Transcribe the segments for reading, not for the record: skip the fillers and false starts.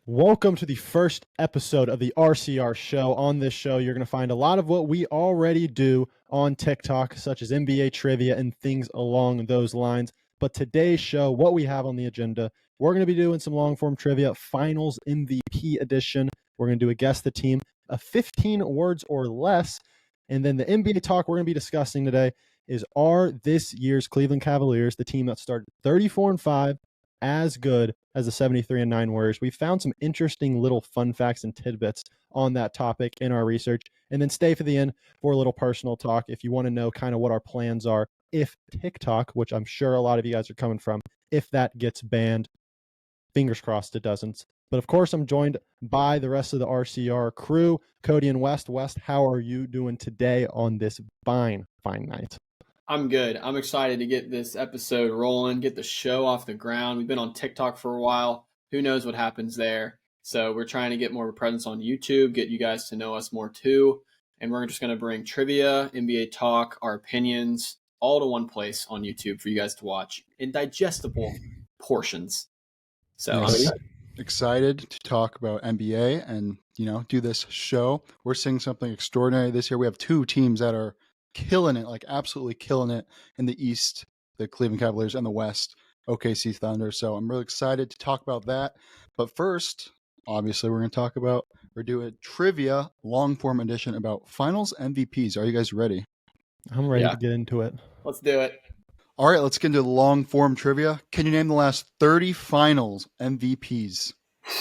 Welcome to the first episode of the RCR Show. On this show, you're going to find a lot of what we already do on TikTok, such as NBA trivia and things along those lines. But today's show, what we have on the agenda, we're going to be doing some long-form trivia, Finals MVP edition. We're going to do a Guess the Team, 15 words or less. And then the NBA talk we're going to be discussing today is, are this year's Cleveland Cavaliers, the team that started 34-5, as good as the 73-9 Warriors? We found some interesting little fun facts and tidbits on that topic in our research. And then stay for the end for a little personal talk if you want to know kind of what our plans are if TikTok, which I'm sure a lot of you guys are coming from, if that gets banned. Fingers crossed it doesn't. But of course, I'm joined by the rest of the RCR crew, Cody and West. West, how are you doing today on this fine night? I'm good. I'm excited to get this episode rolling, get the show off the ground. We've been on TikTok for a while. Who knows what happens there? So we're trying to get more of a presence on YouTube, get you guys to know us more too. And we're just going to bring trivia, NBA talk, our opinions, all to one place on YouTube for you guys to watch in digestible portions. So yes. I'm excited to talk about NBA and, do this show. We're seeing something extraordinary this year. We have two teams that are killing it, like absolutely killing it in the East, the Cleveland Cavaliers, and the West, OKC Thunder. So I'm really excited to talk about that. But first, obviously, we're going to do a trivia long form edition about Finals MVPs. Are you guys ready? I'm ready to get into it. Let's do it. All right, let's get into the long form trivia. Can you name the last 30 Finals MVPs?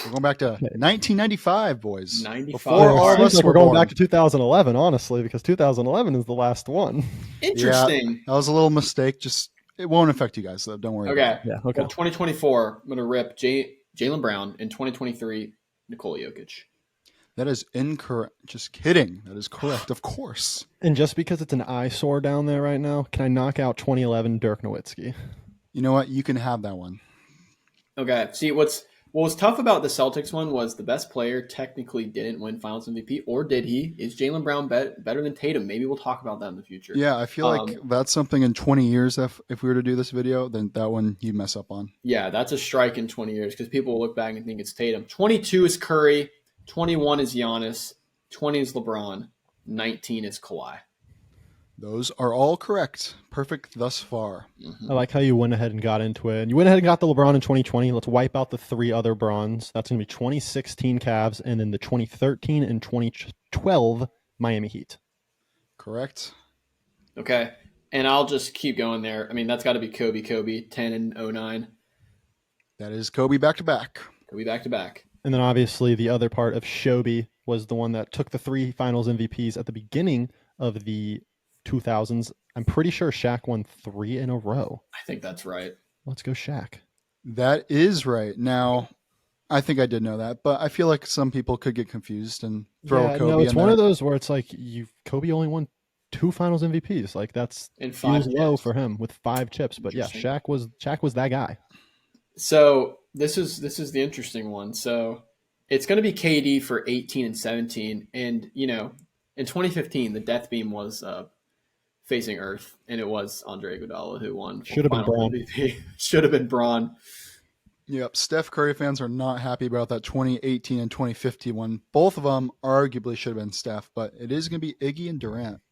We're going back to 1995, boys. 95. Before all of us we're were going born. back to 2011, honestly, because 2011 is the last one. Interesting. Yeah, that was a little mistake. Just it won't affect you guys, though. Don't worry. Okay. Yeah. Okay. Well, 2024, I'm going to rip Jaylen Brown. In 2023, Nikola Jokic. That is incorrect. Just kidding. That is correct, of course. And just because it's an eyesore down there right now, can I knock out 2011 Dirk Nowitzki? You know what? You can have that one. Okay. See, what was tough about the Celtics one was the best player technically didn't win Finals MVP, or did he? Is Jaylen Brown better than Tatum? Maybe we'll talk about that in the future. Yeah, I feel like that's something in 20 years, if we were to do this video, then that one you mess up on. Yeah, that's a strike in 20 years because people will look back and think it's Tatum. 22 is Curry, 21 is Giannis, 20 is LeBron, 19 is Kawhi. Those are all correct. Perfect thus far. Mm-hmm. I like how you went ahead and got into it. And you went ahead and got the LeBron in 2020. Let's wipe out the three other Brons. That's going to be 2016 Cavs and then the 2013 and 2012 Miami Heat. Correct. Okay. And I'll just keep going there. I mean, that's got to be Kobe, 10 and 09. That is Kobe back-to-back. Kobe back-to-back. And then obviously the other part of Shobi was the one that took the three Finals MVPs at the beginning of the 2000s. I'm pretty sure Shaq won 3 in a row. I think that's right. Let's go Shaq. That is right. Now, I think I did know that, but I feel like some people could get confused and throw Kobe in there. No, it's one of those where it's like Kobe only won 2 Finals MVPs. Like that's low for him with 5 chips. But yeah, Shaq was that guy. So this is the interesting one. So it's going to be KD for 18 and 17, and in 2015 the death beam was facing Earth, and it was Andre Iguodala who won. Should have been Braun. MVP. Should have been Braun. Yep, Steph Curry fans are not happy about that 2018 and 2015 one. Both of them arguably should have been Steph, but it is going to be Iggy and Durant.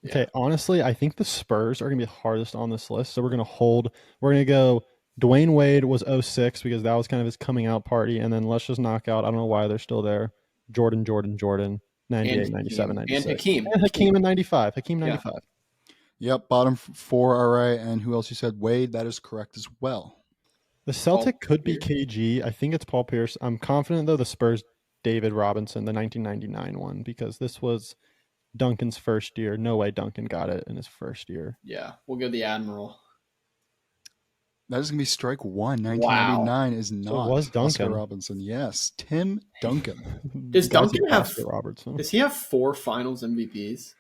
Okay, honestly, I think the Spurs are going to be the hardest on this list, so we're going to go Dwayne Wade was 06 because that was kind of his coming out party, and then let's just knock out, I don't know why they're still there, Jordan, 98, 97, 96. And Hakeem in 95. Hakeem 95. Yeah. Yep, bottom 4 are right. And who else you said? Wade, that is correct as well. The Celtic could be KG. I think it's Paul Pierce. I'm confident, though, the Spurs, David Robinson, the 1999 one, because this was Duncan's first year. No way Duncan got it in his first year. Yeah, we'll go the Admiral. That is going to be strike one. 1999 is not. So it was Duncan. Oscar Robinson. Yes, Tim Duncan. Does Duncan have Robertson? Does he have 4 Finals MVPs?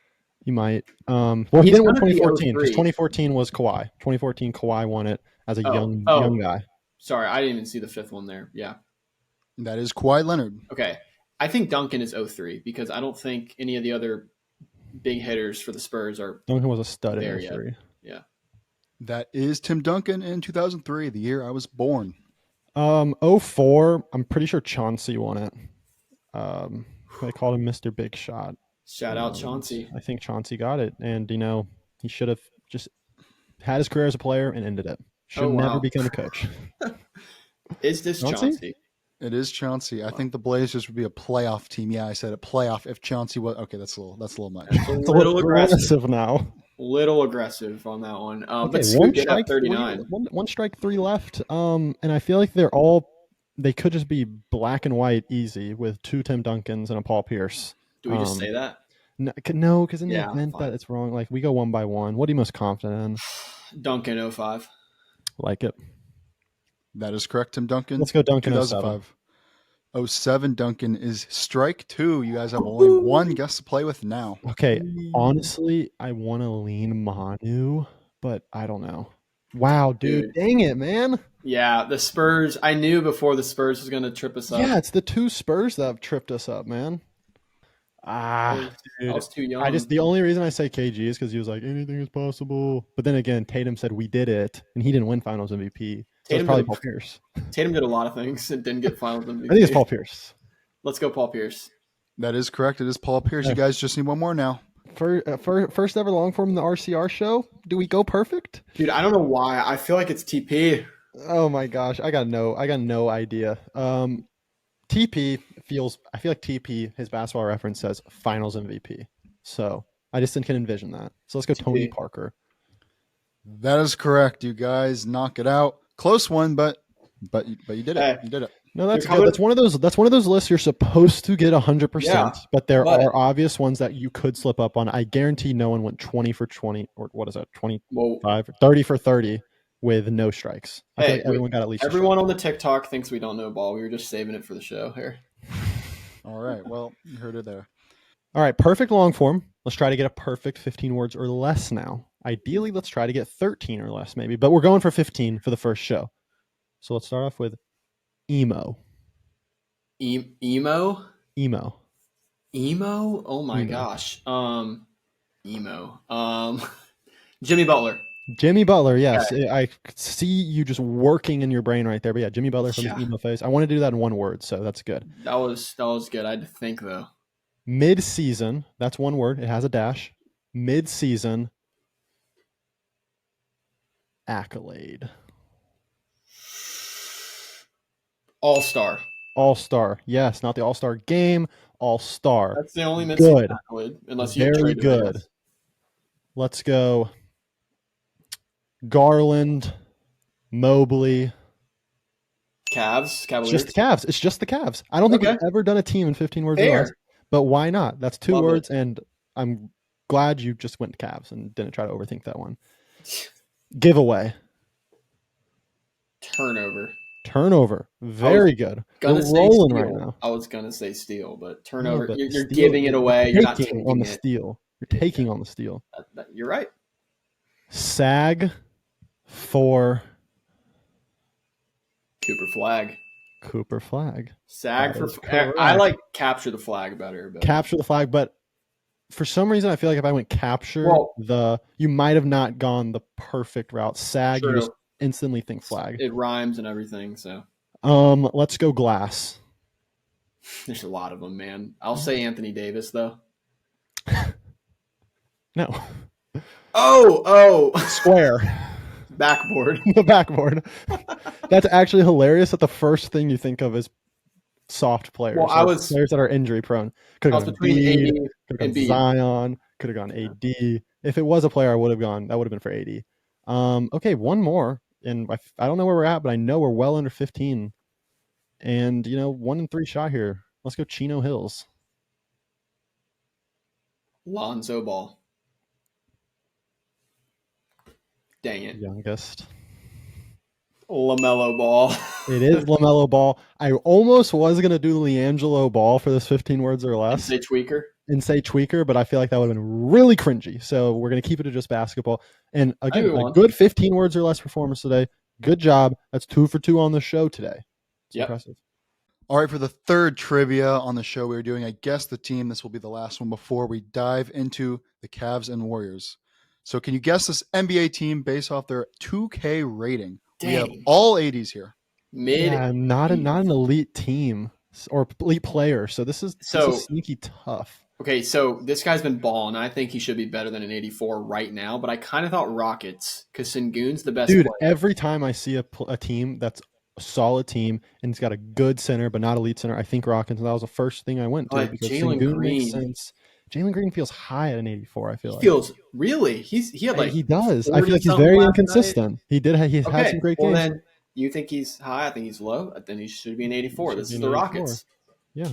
He might. Well, he didn't win 2014 because 2014 was Kawhi. 2014 Kawhi won it as a young guy. Sorry, I didn't even see the 5th one there. Yeah. That is Kawhi Leonard. Okay. I think Duncan is 03 because I don't think any of the other big hitters for the Spurs are. Duncan was a stud in 03. Yeah. That is Tim Duncan in 2003, the year I was born. '04. I'm pretty sure Chauncey won it. They called him Mr. Big Shot. Shout out And Chauncey. I think Chauncey got it, and he should have just had his career as a player and ended it. Should Oh, never wow. become a coach. Is this Chauncey? Chauncey? It is Chauncey. I think the Blazers would be a playoff team. Yeah, I said a playoff if Chauncey was. Okay, that's a little much. That's a It's a little aggressive. aggressive now. Little aggressive on that one. Okay, But one Scoot did have strike, 39. one strike, 3 left. And I feel like they could just be black and white easy with 2 Tim Duncans and a Paul Pierce. Do we just say that? No, because in the Yeah, event fine. that it's wrong, like we go one by one. What are you most confident in? Duncan 05. Like it. That is correct, Tim Duncan. Let's go Duncan 2005. 07 Duncan is strike 2. You guys have only one guest to play with now. Okay, honestly, I want to lean Manu, but I don't know. Wow, dude, dang it, man. Yeah, the Spurs. I knew before the Spurs was going to trip us up. Yeah, it's the 2 Spurs that have tripped us up, man. I Dude. was too young. The only reason I say KG is because he was like, anything is possible. But then again, Tatum said we did it, and he didn't win Finals MVP. So it's probably Paul Pierce. Tatum did a lot of things and didn't get Finals MVP. I think it's Paul Pierce. Let's go, Paul Pierce. That is correct. It is Paul Pierce. You guys just need one more now. First ever long form in the RCR show. Do we go perfect? Dude, I don't know why. I feel like it's TP. Oh my gosh, I got no idea. TP I feel like TP, his basketball reference says Finals MVP. So I just can envision that. So let's go Tony Parker. That is correct. You guys knock it out. Close one, but you did it. You did it. No, that's good. That's one of those lists you're supposed to get 100%, but there are obvious ones that you could slip up on. I guarantee no one went 20 for 20, or what is that, 25, 30 for 30 with no strikes. I feel like everyone got at least. Everyone on the TikTok thinks we don't know ball. We were just saving it for the show here. All right. Well, you heard it there. All right. Perfect long form. Let's try to get a perfect 15 words or less now. Ideally, let's try to get 13 or less maybe, but we're going for 15 for the first show. So let's start off with emo. Emo? Oh my gosh. Emo. Jimmy Butler. Jimmy Butler, yes. Okay. I see you just working in your brain right there. But yeah, Jimmy Butler from his emo phase. I want to do that in one word, so that's good. That was good. I had to think though. Mid-season, that's one word. It has a dash. Mid-season accolade. All-star. Yes, not the All-Star game. All-Star. That's the only mid-season accolade, unless you very good. Let's go. Garland, Mobley. Cavs. Just the Cavs. It's just the Cavs. I don't think we've ever done a team in 15 words or less, but why not? That's 2 words, and I'm glad you just went to Cavs and didn't try to overthink that one. Giveaway. Turnover. Very good. We're rolling right now. I was going to say steal, but turnover. No, you're giving it away. You're not taking on the steal. You're taking on the steal. You're right. SAG for Cooper Flag. SAG for I like capture the flag better. But. Capture the flag, but for some reason I feel like if I went capture you might have not gone the perfect route. SAG, you just instantly think flag. It rhymes and everything, so. Let's go glass. There's a lot of them, man. I'll say Anthony Davis though. No. Oh. Square. Backboard. The backboard. That's actually hilarious that the first thing you think of is soft players. Well, players that are injury prone. Could have gone between AD and Zion. Could have gone AD. If it was a player, I would have gone. That would have been for AD. Okay, one more, and I don't know where we're at, but I know we're well under 15. And 1 in 3 shot here. Let's go Chino Hills. Lonzo Ball. Dang it. Youngest. LaMelo Ball. It is LaMelo Ball. I almost was going to do LiAngelo Ball for this 15 words or less. And say tweaker, but I feel like that would have been really cringy. So we're going to keep it to just basketball. And again, a good 15 words or less performance today. Good job. That's 2 for 2 on the show today. Impressive. All right, for the third trivia on the show, we're doing I Guess the Team. This will be the last one before we dive into the Cavs and Warriors. So can you guess this NBA team based off their 2K rating? Dang. We have all 80s here. Mid Yeah, not 80s. an elite team or elite player. So this is So sneaky tough. okay, so this guy's been balling. I think he should be better than an 84 right now, but I kind of thought Rockets because Sengun's the best Dude, player. every time I see a team that's a solid team and it's got a good center but not elite center, I think Rockets. And that was the first thing I went to But because Jalen Sengun makes Green, sense. Jalen Green feels high at an 84, I feel he like. feels really. He had like He does. I feel 40 like he's something very last night. inconsistent. He had some Okay, great well games. then you think he's high? I think he's low. Then he should be an He 84. should This be is an the 84. Rockets. Yeah.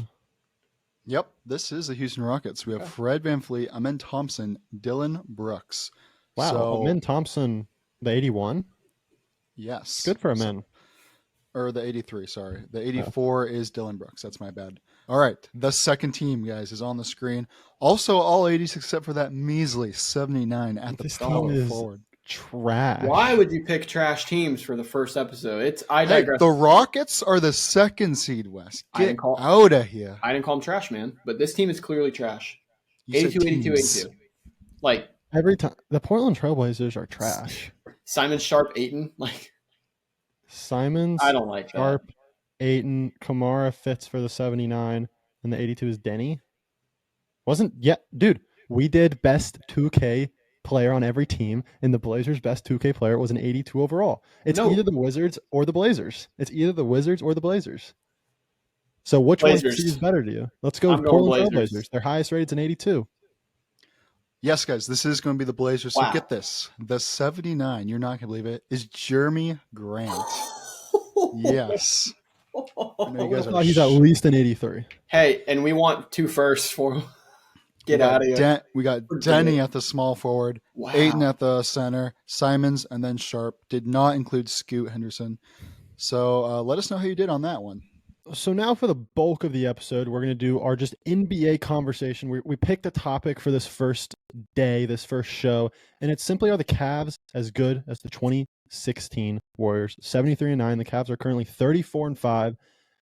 Yep, this is the Houston Rockets. We have Okay. Fred VanVleet, Amen Thompson, Dylan Brooks. Wow. So Amen Thompson, the 81. yes, Good for so, Amen. or the 83. Sorry, the 84 is Dylan Brooks. That's my bad. All right, the second team, guys, is on the screen. Also, all 80s except for that measly 79 at the This power team is forward. trash. Why would you pick trash teams for the first episode? I Hey, digress. the Rockets are the second seed West. I Get didn't call- out of here. I didn't call him trash, man. But this team is clearly trash. You said 82, 82, teams. 82. Like Every time the Portland Trailblazers are trash. Simon Sharp, Aiton. Like Simons, I don't like that. Sharp, Aiton, Kamara fits for the 79, and the 82 is Denny. Wasn't yet, dude. We did best 2K player on every team, and the Blazers' best 2K player was an 82 overall. It's No. either the Wizards or the Blazers. It's either the Wizards or the Blazers. So which one Blazers. seems better to you? Let's go I'm going Portland Blazers. Trailblazers. Their highest rate's an 82. Yes, guys, this is going to be the Blazers. So Wow. get this. The 79, you're not going to believe it, is Jeremy Grant. Yes. I know you guys are He's at least an 83. Hey, and we want 2 firsts for him. Get We got out of here. We got We're Denny doing it. at the small forward, Wow. Aiton at the center, Simons, and then Sharp. Did not include Scoot Henderson. So let us know how you did on that one. So now for the bulk of the episode, we're going to do our just NBA conversation. We picked a topic for this first day, this first show, and it's simply, are the Cavs as good as the 2016 Warriors? 73-9. The Cavs are currently 34-5.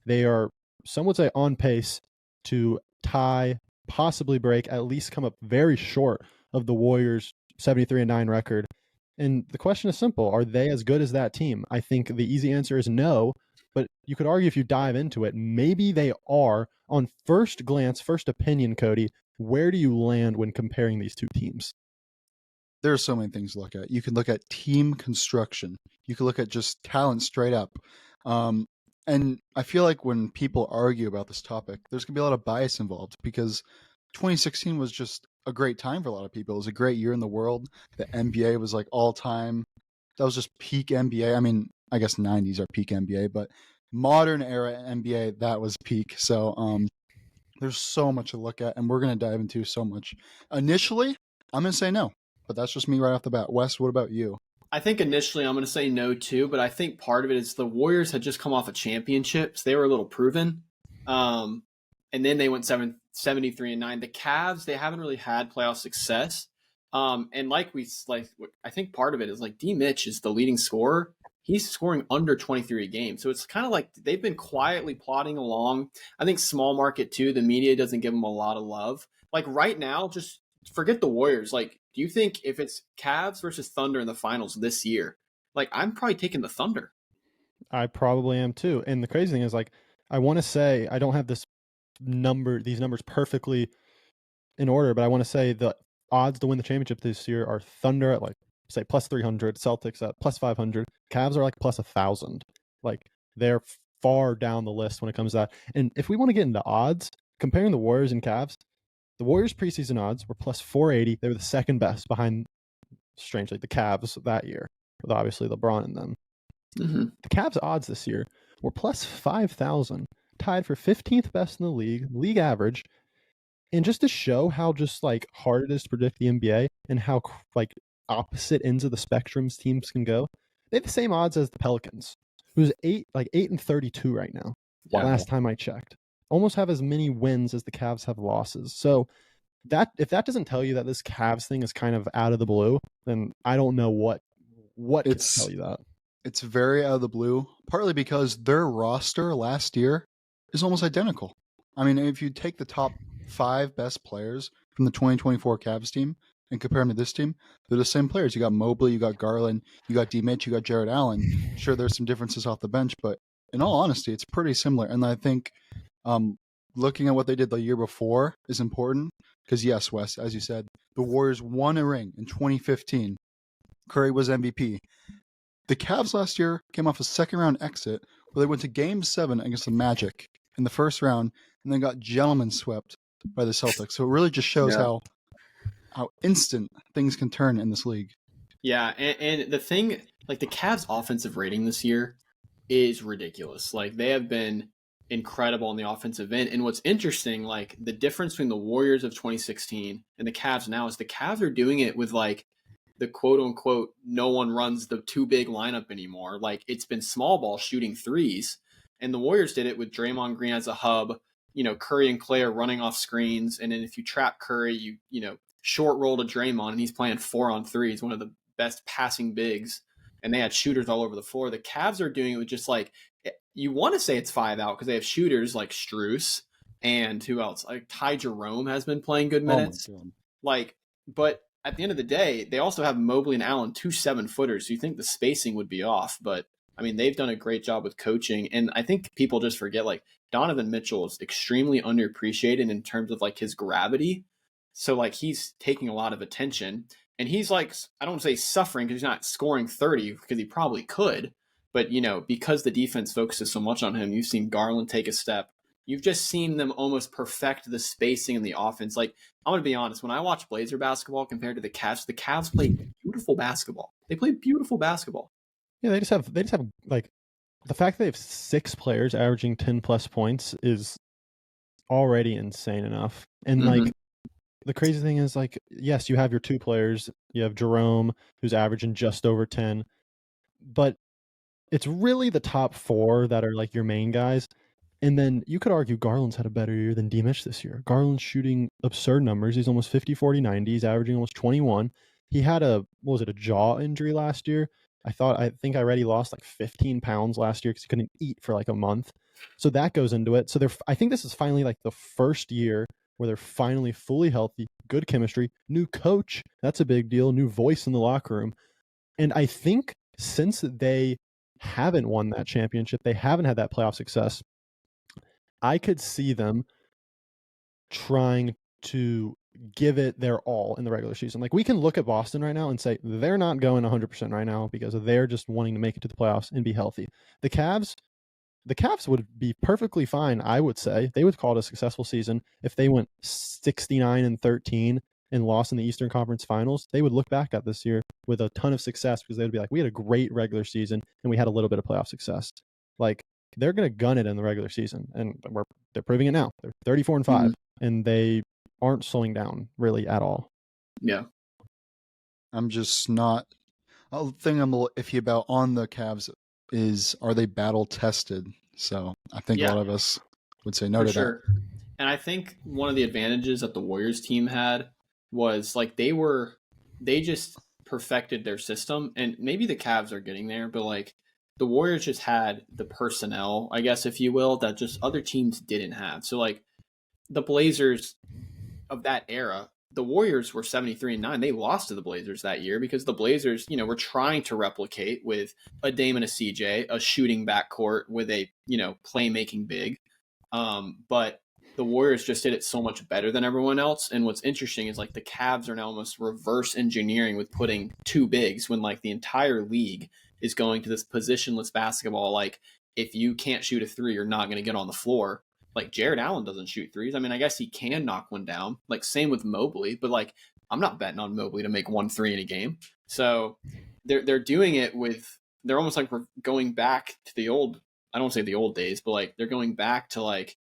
They are, some would say, on pace to tie, possibly break, at least come up very short of the Warriors' 73-9 record. And the question is simple. Are they as good as that team? I think the easy answer is no. But you could argue if you dive into it, maybe they are. On first glance, first opinion, Cody, where do you land when comparing these two teams? There are so many things to look at. You can look at team construction. You can look at just talent straight up. And I feel like when people argue about this topic, there's going to be a lot of bias involved because 2016 was just a great time for a lot of people. It was a great year in the world. The NBA was like all time. That was just peak NBA. I mean, I guess 90s are peak NBA, but modern era NBA, that was peak. So there's so much to look at, and we're going to dive into so much. Initially, I'm going to say no, but that's just me right off the bat. Wes, what about you? I think initially I'm going to say no too, but I think part of it is the Warriors had just come off a championship, so they were a little proven. And then they went 73-9. The Cavs, they haven't really had playoff success. And I think part of it is like D. Mitch is the leading scorer. He's scoring under 23 a game. So it's kind of like they've been quietly plodding along. I think small market too, the media doesn't give them a lot of love. Like right now, just forget the Warriors. Like, do you think if it's Cavs versus Thunder in the finals this year, like I'm probably taking the Thunder. I probably am too. And the crazy thing is, like, I want to say, I don't have these numbers perfectly in order, but I want to say the odds to win the championship this year are Thunder at like, say, plus 300, Celtics at plus 500, Cavs are like plus 1,000. Like, they're far down the list when it comes to that. And if we want to get into odds, comparing the Warriors and Cavs, the Warriors preseason odds were plus 480. They were the second best behind, strangely, the Cavs that year, with obviously LeBron in them. Mm-hmm. The Cavs odds this year were plus 5,000, tied for 15th best in the league average. And just to show how just like hard it is to predict the NBA and how like opposite ends of the spectrums teams can go, they have the same odds as the Pelicans, who's 8-32 right now. Wow. Last time I checked, almost have as many wins as the Cavs have losses. So that if that doesn't tell you that this Cavs thing is kind of out of the blue, then I don't know what can tell you that. It's very out of the blue, partly because their roster last year is almost identical. I mean, if you take the top 5 best players from the 2024 Cavs team and compare them to this team, they're the same players. You got Mobley, you got Garland, you got D. Mitch, you got Jared Allen. Sure, there's some differences off the bench, but in all honesty, it's pretty similar. And I think looking at what they did the year before is important because, yes, Wes, as you said, the Warriors won a ring in 2015. Curry was MVP. The Cavs last year came off a second-round exit where they went to Game 7 against the Magic in the first round and then got gentlemen swept by the Celtics. So it really just shows how instant things can turn in this league. Yeah, and the thing, like the Cavs' offensive rating this year is ridiculous. Like they have been incredible on the offensive end. And what's interesting, like the difference between the Warriors of 2016 and the Cavs now is the Cavs are doing it with like the quote unquote, no one runs the too big lineup anymore. Like it's been small ball shooting threes. And the Warriors did it with Draymond Green as a hub. Curry and Clay are running off screens. And then if you trap Curry, you short roll to Draymond and he's playing 4-on-3. He's one of the best passing bigs. And they had shooters all over the floor. The Cavs are doing it with just like, you want to say it's 5 out because they have shooters like Strus and who else? Like Ty Jerome has been playing good minutes. But at the end of the day, they also have Mobley and Allen, 2 7-footers. So you think the spacing would be off, but I mean, they've done a great job with coaching. And I think people just forget like Donovan Mitchell is extremely underappreciated in terms of like his gravity. So like he's taking a lot of attention and he's like, I don't want to say suffering because he's not scoring 30 because he probably could. But, because the defense focuses so much on him, you've seen Garland take a step. You've just seen them almost perfect the spacing in the offense. Like, I'm going to be honest, when I watch Blazer basketball compared to the Cavs play beautiful basketball. They play beautiful basketball. Yeah, they just have like the fact that they have 6 players averaging 10 plus points is already insane enough. And like the crazy thing is like, yes, you have your 2 players. You have Jerome, who's averaging just over 10, but it's really the top 4 that are like your main guys. And then you could argue Garland's had a better year than D-Mitch this year. Garland's shooting absurd numbers. He's almost 50, 40, 90. He's averaging almost 21. He had a jaw injury last year. I think I read he lost like 15 pounds last year because he couldn't eat for like a month. So that goes into it. So I think this is finally like the first year where they're finally fully healthy, good chemistry, new coach. That's a big deal. New voice in the locker room. And I think since they haven't won that championship, they haven't had that playoff success, I could see them trying to give it their all in the regular season. Like we can look at Boston right now and say they're not going 100% right now because they're just wanting to make it to the playoffs and be healthy. The Cavs would be perfectly fine, I would say. They would call it a successful season if they went 69-13 and lost in the Eastern Conference Finals. They would look back at this year with a ton of success because they would be like, we had a great regular season and we had a little bit of playoff success. Like they're going to gun it in the regular season, and they're proving it now. They're 34-5, and they aren't slowing down really at all. Yeah. I'm just not. The thing I'm a little iffy about on the Cavs is, are they battle tested? So I think a lot of us would say no to that. And I think one of the advantages that the Warriors team had was like they just perfected their system, and maybe the Cavs are getting there, but like the Warriors just had the personnel, I guess, if you will, that just other teams didn't have. So like the Blazers of that era, the Warriors were 73-9. They lost to the Blazers that year because the Blazers, were trying to replicate with a Dame and a CJ, a shooting backcourt with a, playmaking big. But the Warriors just did it so much better than everyone else. And what's interesting is like the Cavs are now almost reverse engineering with putting 2 bigs when like the entire league is going to this positionless basketball. Like if you can't shoot a 3, you're not going to get on the floor. Like Jared Allen doesn't shoot 3s. I mean, I guess he can knock one down. Like same with Mobley, but like I'm not betting on Mobley to make 1 3 in a game. So they're doing it with, they're almost like we're going back to the old, I don't say the old days, but like they're going back to like,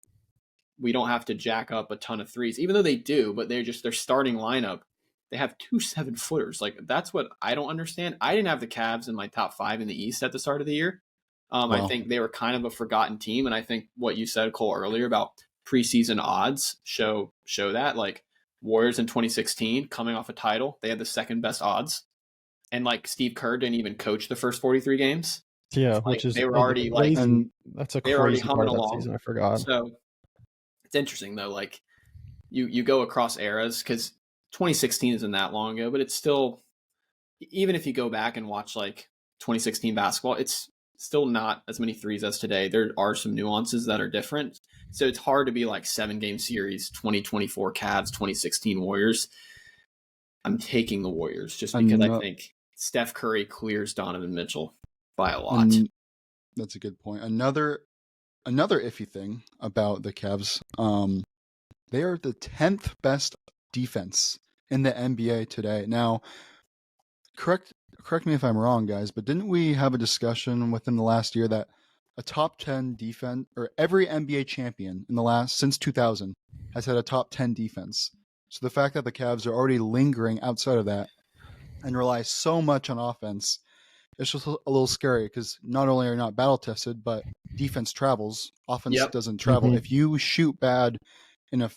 we don't have to jack up a ton of 3s, even though they do, but their starting lineup, they have 2 7-footers. Like that's what I don't understand. I didn't have the Cavs in my top 5 in the East at the start of the year. Wow. I think they were kind of a forgotten team. And I think what you said, Cole, earlier about preseason odds show that like Warriors in 2016 coming off a title, they had the second best odds. And like Steve Kerr didn't even coach the first 43 games. Yeah, like, which is they were already like, and that's a they were already crazy humming part of that along. season. I forgot. So it's interesting though, like you go across eras because 2016 isn't that long ago, but it's still, even if you go back and watch like 2016 basketball, it's still not as many threes as today. There are some nuances that are different. So it's hard to be like 7-game series, 2024 Cavs, 2016 Warriors. I'm taking the Warriors just because I think Steph Curry clears Donovan Mitchell by a lot. That's a good point. Another iffy thing about the Cavs, they are the 10th best defense in the NBA today. Now, correct me if I'm wrong, guys, but didn't we have a discussion within the last year that a top 10 defense, or every NBA champion since 2000 has had a top 10 defense? So the fact that the Cavs are already lingering outside of that and rely so much on offense, it's just a little scary because not only are you not battle tested, but defense travels. Offense doesn't travel. Mhm. If you shoot bad in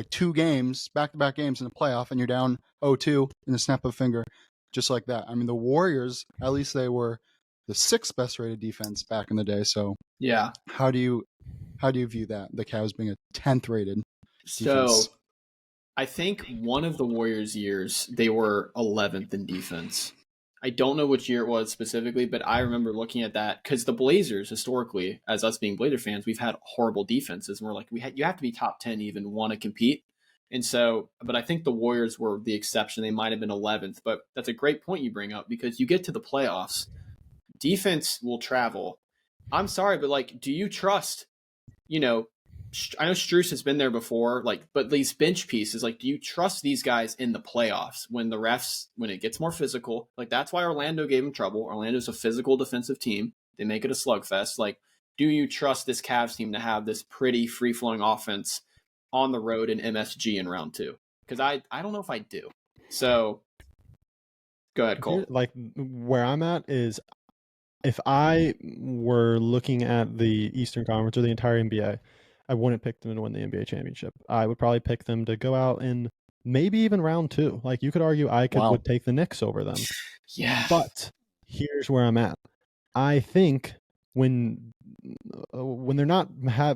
2 games, back-to-back games in a playoff, and you're down 0-2 in a snap of a finger, just like that. I mean, the Warriors, at least they were the 6th best rated defense back in the day. So yeah, how do you view that? The Cavs being a 10th rated so defense? I think one of the Warriors' years, they were 11th in defense. I don't know which year it was specifically, but I remember looking at that because the Blazers, historically, as us being Blazer fans, we've had horrible defenses. And we're like, you have to be top 10 to even want to compete. And so, but I think the Warriors were the exception. They might have been 11th, but that's a great point you bring up because you get to the playoffs, defense will travel. I'm sorry, but like, do you trust, I know Strus has been there before, but these bench pieces, do you trust these guys in the playoffs when it gets more physical? That's why Orlando gave them trouble. Orlando's a physical defensive team. They make it a slugfest. Do you trust this Cavs team to have this pretty free-flowing offense on the road in MSG in round 2? Because I don't know if I do. So go ahead, Cole. Where I'm at is, if I were looking at the Eastern Conference or the entire NBA, I wouldn't pick them to win the NBA championship. I would probably pick them to go out in maybe even round 2. You could argue would take the Knicks over them. Yeah. But here's where I'm at. I think when they're not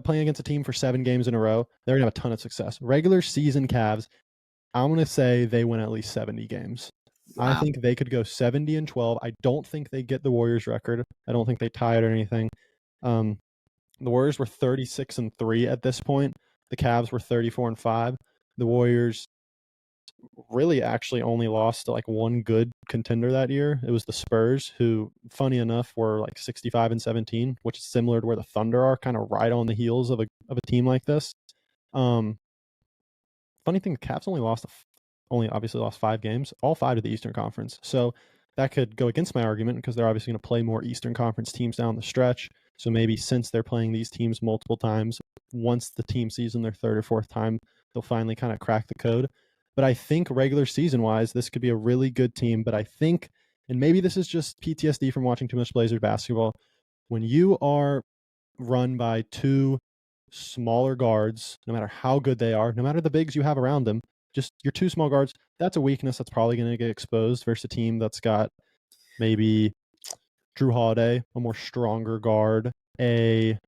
playing against a team for 7 games in a row, they're going to have a ton of success. Regular season Cavs, I'm going to say they win at least 70 games. Wow. I think they could go 70-12. I don't think they get the Warriors record. I don't think they tie it or anything. The Warriors were 36-3 at this point. The Cavs were 34-5. The Warriors really actually only lost to one good contender that year. It was the Spurs, who, funny enough, were 65-17, which is similar to where the Thunder are, kind of right on the heels of a team like this. Funny thing, the Cavs only obviously lost 5 games, all 5 to the Eastern Conference. So that could go against my argument because they're obviously going to play more Eastern Conference teams down the stretch. So maybe since they're playing these teams multiple times, once the team sees them their 3rd or 4th time, they'll finally kind of crack the code. But I think regular season-wise, this could be a really good team. But I think, and maybe this is just PTSD from watching too much Blazers basketball, when you are run by 2 smaller guards, no matter how good they are, no matter the bigs you have around them, just your 2 small guards, that's a weakness that's probably going to get exposed versus a team that's got maybe Drew Holiday, a more stronger guard, a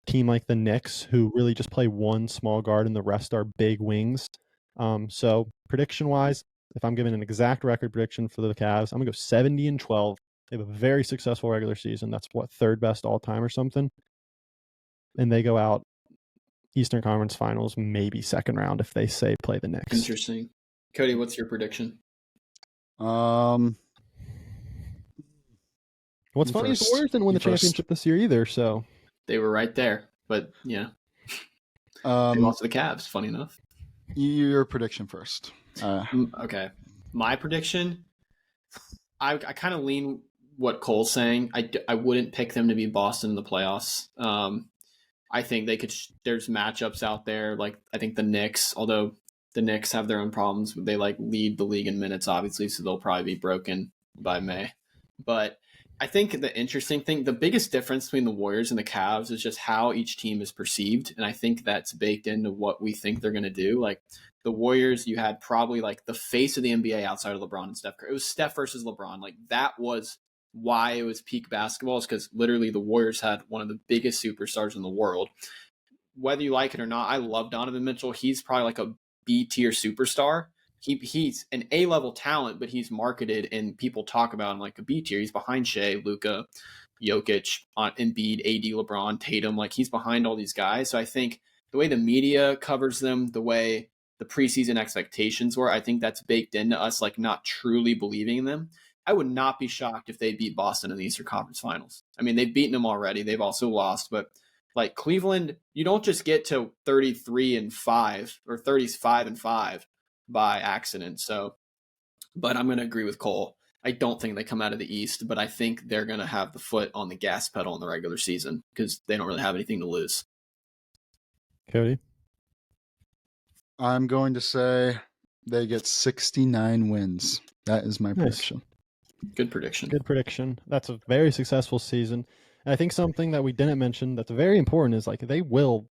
team like the Knicks, who really just play 1 small guard and the rest are big wings. So prediction-wise, if I'm giving an exact record prediction for the Cavs, I'm going to go 70-12. They have a very successful regular season. That's 3rd best all-time or something. And they go out Eastern Conference Finals, maybe 2nd round if they play the Knicks. Interesting. Cody, what's your prediction? What's funny is the Warriors didn't win the championship this year either, so they were right there. But yeah, they lost to the Cavs. Funny enough. Your prediction first. Okay, my prediction. I kind of lean what Cole's saying. I wouldn't pick them to be Boston in the playoffs. I think they could. There's matchups out there. I think the Knicks, although the Knicks have their own problems, they lead the league in minutes, obviously, so they'll probably be broken by May. But I think the interesting thing, the biggest difference between the Warriors and the Cavs is just how each team is perceived. And I think that's baked into what we think they're going to do. The Warriors, you had probably the face of the NBA outside of LeBron and Steph Curry. It was Steph versus LeBron. That was why it was peak basketball, is because literally the Warriors had one of the biggest superstars in the world. Whether you like it or not, I love Donovan Mitchell. He's probably a B-tier superstar. He's an A-level talent, but he's marketed and people talk about him like a B tier. He's behind Shea, Luka, Jokic, Embiid, AD, LeBron, Tatum. Like he's behind all these guys. So I think the way the media covers them, the way the preseason expectations were, I think that's baked into us, like not truly believing in them. I would not be shocked if they beat Boston in the Eastern Conference Finals. I mean, they've beaten them already. They've also lost, but like Cleveland, you don't just get to 33-5 or 35-5 by accident. So, but I'm going to agree with Cole. I don't think they come out of the East, but I think they're going to have the foot on the gas pedal in the regular season because they don't really have anything to lose. Cody? I'm going to say they get 69 wins. That is my prediction. Good prediction. Good prediction. That's a very successful season. And I think something that we didn't mention that's very important is like they will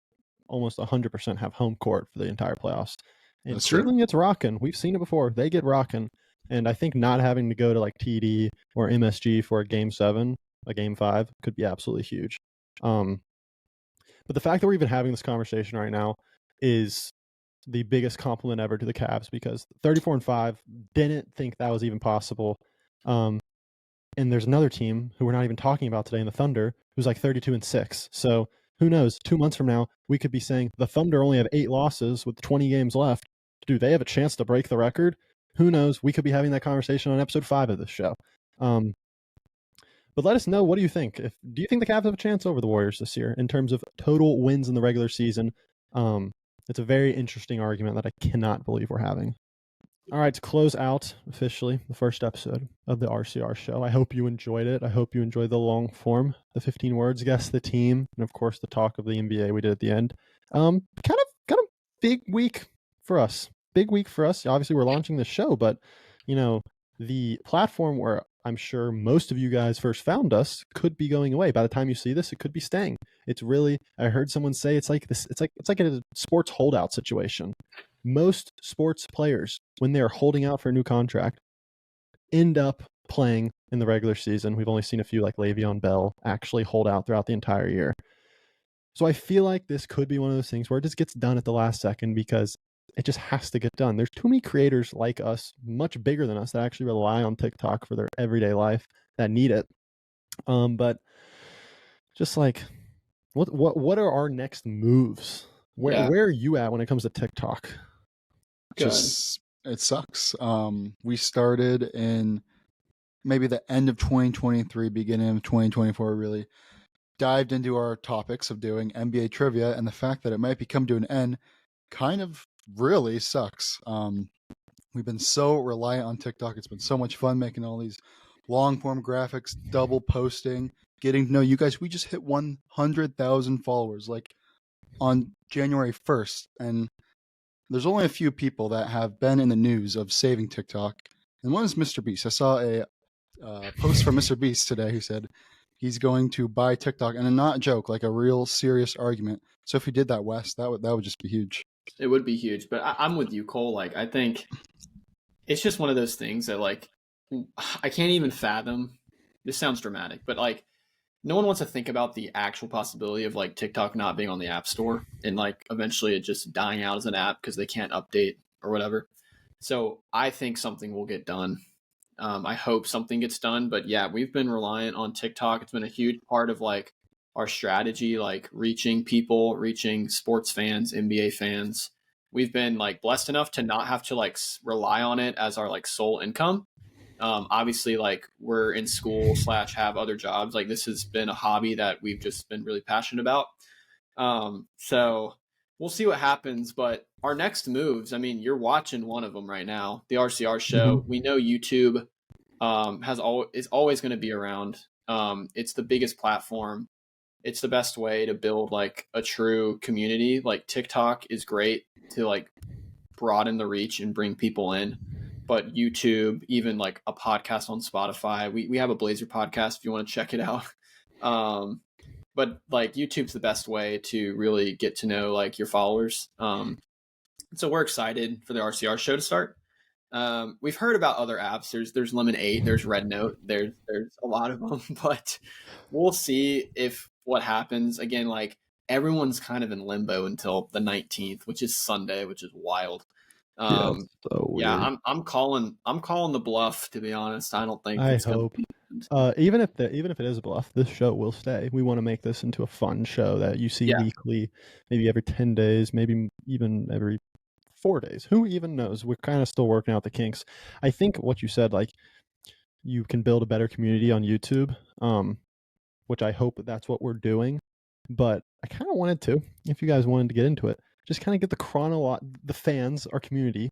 almost 100% have home court for the entire playoffs. And That's Cleveland true. gets rocking. We've seen it before. They get rocking. And I think not having to go to like TD or MSG for a game 7, a game 5 could be absolutely huge. But the fact that we're even having this conversation right now is the biggest compliment ever to the Cavs because 34-5, didn't think that was even possible. And there's another team who we're not even talking about today in the Thunder who's like 32-6. So who knows? 2 months from now, we could be saying the Thunder only have 8 losses with 20 games left. Do they have a chance to break the record? Who knows? We could be having that conversation on episode 5 of this show. But let us know, what do you think? Do you think the Cavs have a chance over the Warriors this year in terms of total wins in the regular season? It's a very interesting argument that I cannot believe we're having. All right, to close out officially the first episode of the RCR show. I hope you enjoyed it. I hope you enjoyed the long form, the 15 words, guess the team, and of course the talk of the NBA we did at the end. Kind of big week for us. Big week for us. Obviously, we're launching the show, but you know, the platform where I'm sure most of you guys first found us could be going away. By the time you see this, it could be staying. It's really, I heard someone say it's like a sports holdout situation. Most sports players, when they're holding out for a new contract, end up playing in the regular season. We've only seen a few like Le'Veon Bell actually hold out throughout the entire year. So I feel like this could be one of those things where it just gets done at the last second because it just has to get done. There's too many creators like us, much bigger than us, that actually rely on TikTok for their everyday life that need it. But just like, what are our next moves? Where are you at when it comes to TikTok? Just it sucks. We started in maybe the end of 2023, beginning of 2024, really dived into our topics of doing NBA trivia, and the fact that it might be come to an end kind of really sucks. We've been so reliant on TikTok. It's been so much fun making all these long form graphics, double posting, getting to know you guys. We just hit 100,000 followers like on January 1st, and there's only a few people that have been in the news of saving TikTok, and one is Mr. Beast. I saw a post from Mr. Beast today who said he's going to buy TikTok, and not a joke, like a real serious argument. So if he did that, Wes, that would just be huge. It would be huge, but I'm with you, Cole. Like, I think it's just one of those things that, like, I can't even fathom. This sounds dramatic, but like, no one wants to think about the actual possibility of like TikTok not being on the App Store and like eventually it just dying out as an app because they can't update or whatever. So I think something will get done. I hope something gets done, but yeah, we've been reliant on TikTok. It's been a huge part of like our strategy, like reaching people, reaching sports fans, NBA fans. We've been like blessed enough to not have to like rely on it as our like sole income. Obviously, like we're in school / have other jobs. Like this has been a hobby that we've just been really passionate about. So we'll see what happens. But our next moves, I mean, you're watching one of them right now, the RCR show. Mm-hmm. We know YouTube is always going to be around. It's the biggest platform. It's the best way to build like a true community. Like TikTok is great to like broaden the reach and bring people in. But YouTube, even like a podcast on Spotify, we have a Blazer podcast if you want to check it out. But like YouTube's the best way to really get to know like your followers. So we're excited for the RCR show to start. We've heard about other apps. There's Lemon8, there's Red Note, there's a lot of them, but we'll see if what happens. Again, like everyone's kind of in limbo until the 19th, which is Sunday, which is wild. So Yeah, weird. I'm calling the bluff, to be honest. I don't think I it's gonna hope. be. Even if it is a bluff, this show will stay. We want to make this into a fun show that you see Yeah. weekly, maybe every 10 days, maybe even every 4 days. Who even knows? We're kind of still working out the kinks. I think what you said, like you can build a better community on YouTube, which I hope that's what we're doing. But I kind of wanted to, if you guys wanted to get into it, just kind of get the fans, our community,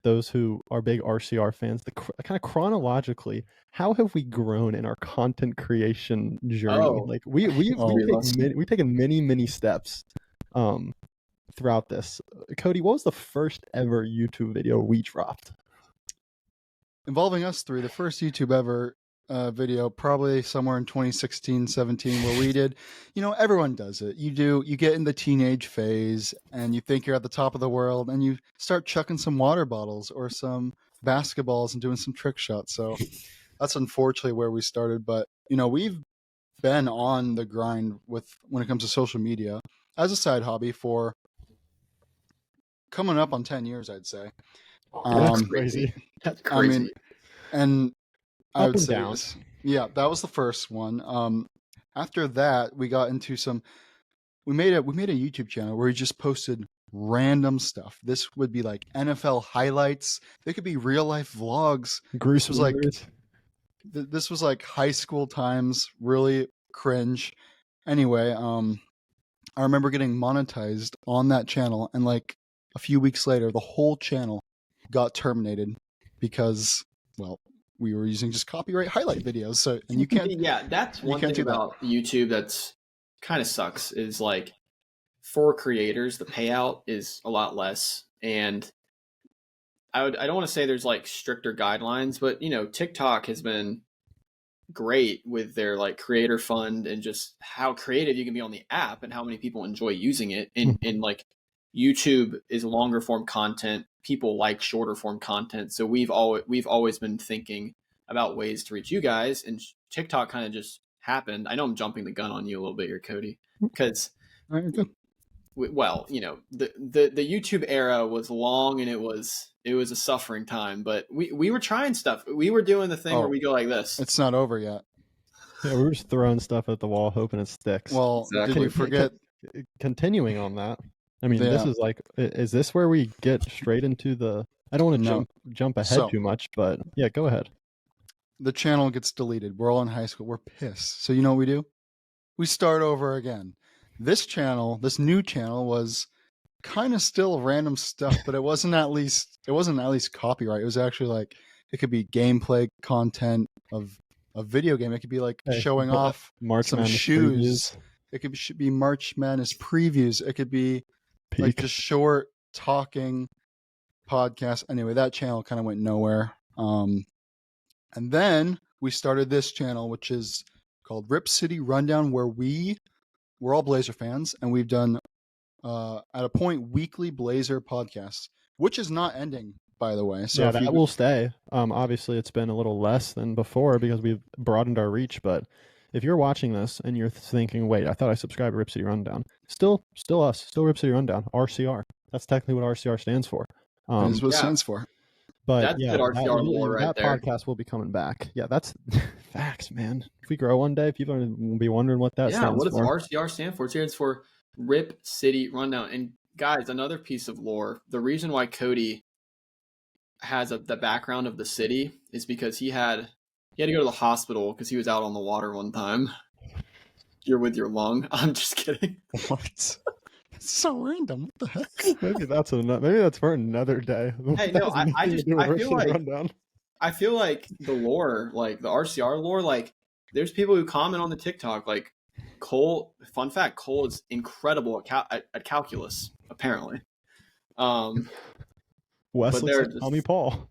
those who are big RCR fans, kind of chronologically, how have we grown in our content creation journey? Oh, Like we've taken many steps throughout this. Cody, what was the first ever YouTube video we dropped? Involving us three, the first YouTube ever video, probably somewhere in 2016, 17, where we did, everyone does it. You get in the teenage phase and you think you're at the top of the world and you start chucking some water bottles or some basketballs and doing some trick shots. So that's unfortunately where we started. But, we've been on the grind when it comes to social media as a side hobby for coming up on 10 years, I'd say. That's crazy. That's crazy. I mean, and I would say down. that was the first one. After that, we got into we made a YouTube channel where we just posted random stuff. This would be like NFL highlights. They could be real life vlogs. This was like high school times, really cringe. Anyway, I remember getting monetized on that channel, and like a few weeks later, the whole channel got terminated because, well, we were using just copyright highlight videos. So, and you can't. Yeah, that's one thing about YouTube that's kind of sucks is like for creators, the payout is a lot less. And I don't want to say there's like stricter guidelines, but TikTok has been great with their like creator fund and just how creative you can be on the app and how many people enjoy using it. And like YouTube is longer form content. People like shorter form content. So we've always been thinking about ways to reach you guys, and TikTok kind of just happened. I know I'm jumping the gun on you a little bit here, Cody, because well, the YouTube era was long and it was a suffering time, but we were trying stuff. We were doing the thing where we go like this. It's not over yet. Yeah, we were just throwing stuff at the wall, hoping it sticks. Well, exactly. Did you forget? Continuing on that, I mean, this is like, is this where we get straight into the? I don't want to jump ahead too much, but yeah, go ahead. The channel gets deleted. We're all in high school. We're pissed. So you know what we do? We start over again. This new channel was kind of still random stuff, but it wasn't at least copyright. It was actually like, it could be gameplay content of a video game. It could be like showing off some shoes. It could be March Madness previews. It could be like just short talking podcasts. Anyway, that channel kind of went nowhere. And then we started this channel, which is called Rip City Rundown, where we're all Blazer fans, and we've done at a point weekly Blazer podcasts, which is not ending, by the way. So yeah, that will stay. Obviously, it's been a little less than before because we've broadened our reach. But if you're watching this and you're thinking, "Wait, I thought I subscribed to Rip City Rundown," still us, still Rip City Rundown, RCR. That's technically what RCR stands for. That is what it stands for. But that's yeah, RCR lore right that there. Podcast will be coming back. Yeah, that's facts, man. If we grow one day, people will be wondering what that stands for. Yeah, what does RCR stand for? It stands for Rip City Rundown. And guys, another piece of lore. The reason why Cody has the background of the city is because he had to go to the hospital because he was out on the water one time. You're with your lung. I'm just kidding. What? It's so random. What the heck? Maybe that's for another day. Hey, no, I feel like the lore, like the RCR lore, like there's people who comment on the TikTok, like Cole. Fun fact: Cole is incredible at calculus, apparently. Wesley said, "Call me Paul."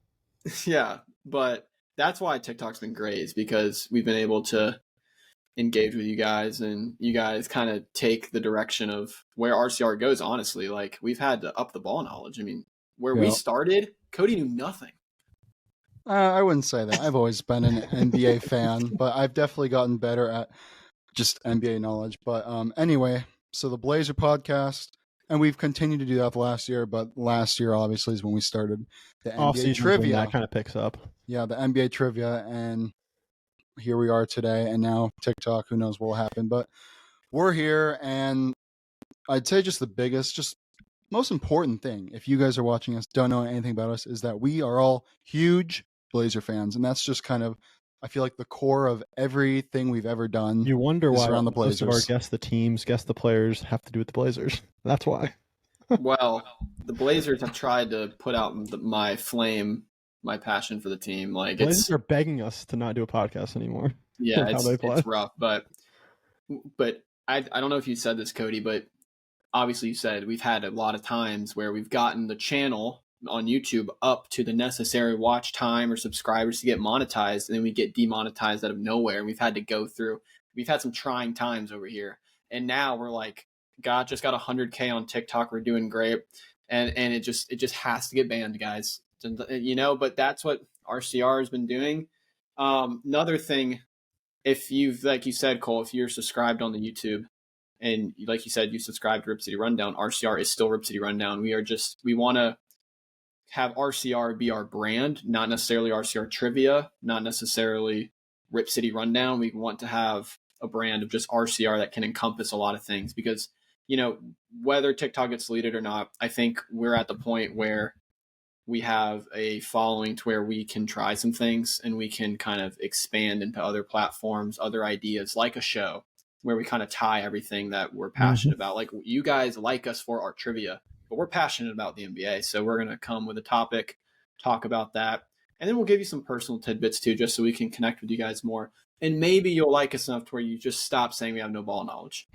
Yeah, but that's why TikTok's been great, is because we've been able to engage with you guys, and you guys kind of take the direction of where RCR goes. Honestly, like we've had to up the ball knowledge. I mean, where we started, Cody knew nothing. I wouldn't say that. I've always been an NBA fan, but I've definitely gotten better at just NBA knowledge. But anyway, so the Blazer podcast, And we've continued to do that last year, but last year obviously is when we started the Off NBA season when Trivia. that kind of picks up. Yeah, the NBA Trivia, and here we are today. And now TikTok, who knows what will happen, but we're here. And I'd say just the biggest, just most important thing, if you guys are watching us, don't know anything about us, is that we are all huge Blazer fans, and that's just kind of, I feel like, the core of everything we've ever done. You wonder why around the most of our Blazers. guess the teams, guess the players have to do with the Blazers. That's why. Well, the Blazers have tried to put out my flame, my passion for the team. Like Blazers are begging us to not do a podcast anymore. Yeah, How they play. it's rough. But I don't know if you said this, Cody, but obviously you said we've had a lot of times where we've gotten the channel on YouTube up to the necessary watch time or subscribers to get monetized, and then we get demonetized out of nowhere. And we've had to go through. We've had some trying times over here, and now we're like, God, just got 100K on TikTok. We're doing great, and it just has to get banned, guys. You know, but that's what RCR has been doing. Another thing, if you've, like you said, Cole, if you're subscribed on the YouTube, and like you said, you subscribe to Rip City Rundown, RCR is still Rip City Rundown. We want to have RCR be our brand, not necessarily RCR Trivia, not necessarily Rip City Rundown. We want to have a brand of just RCR that can encompass a lot of things, because, you know, whether TikTok gets deleted or not, I think we're at the point where we have a following to where we can try some things and we can kind of expand into other platforms, other ideas, like a show where we kind of tie everything that we're passionate about. Like, you guys like us for our trivia, but we're passionate about the NBA. So we're going to come with a topic, talk about that. And then we'll give you some personal tidbits too, just so we can connect with you guys more. And maybe you'll like us enough to where you just stop saying we have no ball knowledge.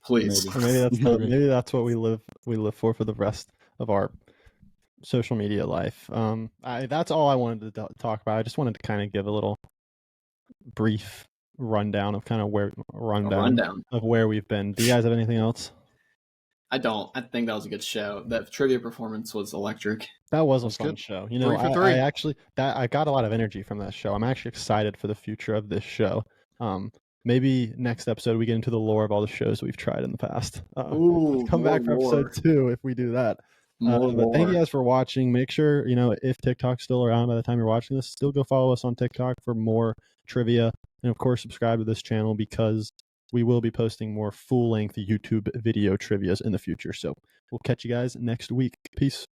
Please. Or maybe that's what we live for the rest of our social media life. That's all I wanted to talk about. I just wanted to kind of give a little brief rundown of kind of rundown of where we've been. Do you guys have anything else? I don't. I think that was a good show. That trivia performance was electric. That was a fun show. You know, I got a lot of energy from that show. I'm actually excited for the future of this show. Maybe next episode we get into the lore of all the shows we've tried in the past. Come back for episode 2 if we do that. But thank you guys for watching. Make sure, you know, if TikTok's still around by the time you're watching this, still go follow us on TikTok for more trivia. And of course, subscribe to this channel, because we will be posting more full-length YouTube video trivias in the future. So we'll catch you guys next week. Peace.